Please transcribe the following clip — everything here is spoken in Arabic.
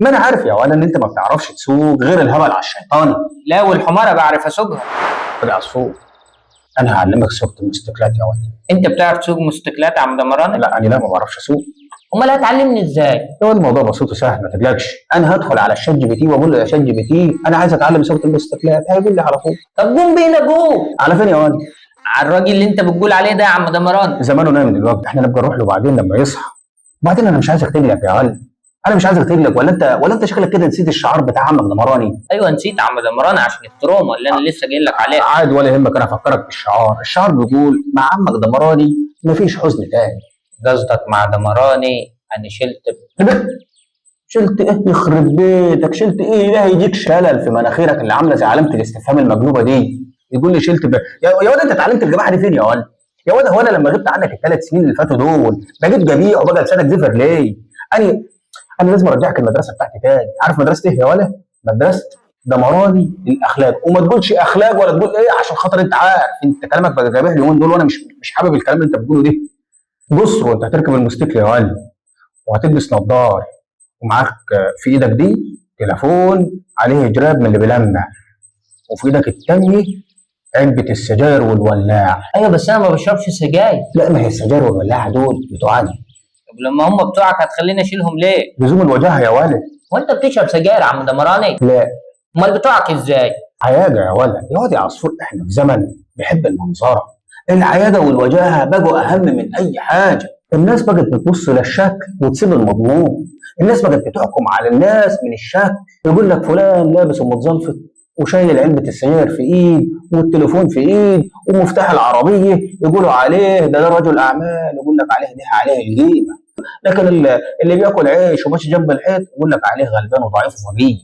ما انا عارف يا ولا ان انت ما بتعرفش تسوق غير الهبل على الشيطاني. لا والحمارة بعرف اسوقها. يا عصفور، انا هعلمك سوقة الموتوسيكلات يا ولد. انت بتعرف تسوق موتوسيكلات يا عم دمران؟ لا انا ما بعرفش اسوق. امال هتعلمني ازاي؟ هو الموضوع بسيط وسهل، ما تقلقش. انا هدخل على الشات جي بي تي واقول له يا شات جي بي تي انا عايز اتعلم سوقة الموتوسيكلات، هيقول لي على طول. طب قوم بينا جوه. على فين يا ولد؟ على الراجل اللي انت بتقول عليه ده يا عم دمران. زمانه نايم دلوقتي، احنا نبقى نروح له بعدين لما يصحى. وبعدين انا مش عايزك تقلق يا ولد، انا مش عايزك تقلق. ولا انت شكلك كده نسيت الشعار بتاع عمك دمراني. ايوه نسيت يا عم دمران عشان التروما اللي انا لسه جاي لك عليها. عادي ولا يهمك، انا افكرك بالشعار. الشعار بيقول مع عمك دمراني مفيش حزن تاني. قصدك مع دمراني انا شلت ايه يخرب بيتك؟ شلت ايه؟ ده هيجيك شلل في مناخيرك اللي عامله زي علامه الاستفهام المقلوبه دي. يقول لي شلت يا واد انت اتعلمت الجماعه دي فين يا ولد؟ يا واد هو انا لما غبت عنك ال3 سنين اللي فاتوا دول بقيت جميع وبقى لسانك زفر ليه؟ انا لازم ارجعك المدرسه بتاعتي تاني. عارف مدرسه ايه يا ولد؟ مدرسه دمراني للاخلاق. وما تقولش اخلاق ولا تقول ايه عشان خاطر انت عارف انت كلامك بقى جامح اليومين دول، وانا مش حابب الكلام اللي انت بتقوله ده. بص، وانت هتركب الموتوسيكل يا ولد وهتلبس نظاره ومعاك في ايدك دي تليفون عليه جراب من اللي بيلمع، وفي ايدك التانية علبة السجاير والولاع. ايوه بس انا ما بشربش سجاير. لا، ما هي السجاير والولاعة دول بتوعنا. طب لما هم بتوعك هتخليني اشيلهم ليه؟ لزوم الوجاهة يا ولد. وانت بتشرب سجاير يا عم دمراني؟ لا. امال بتوعك ازاي؟ عياجة يا ولد. يا واد يا عصفور، احنا في زمن بيحب المنظرة. العياجة والوجاهة بقوا أهم من أي حاجة. الناس بقت بتبص للشكل وتسيب المضمون. الناس بقت بتحكم على الناس من الشكل. يقول لك فلان لابس ومتزلفط وشايل علبة السجاير في ايد والتليفون في ايد ومفتاح العربية، يقولوا عليه ده رجل اعمال، يقول لك عليه ده عليه القيمة. لكن اللي بياكل عيش وماشي جنب الحيط يقول لك عليه غلبان وضعيف وفقير.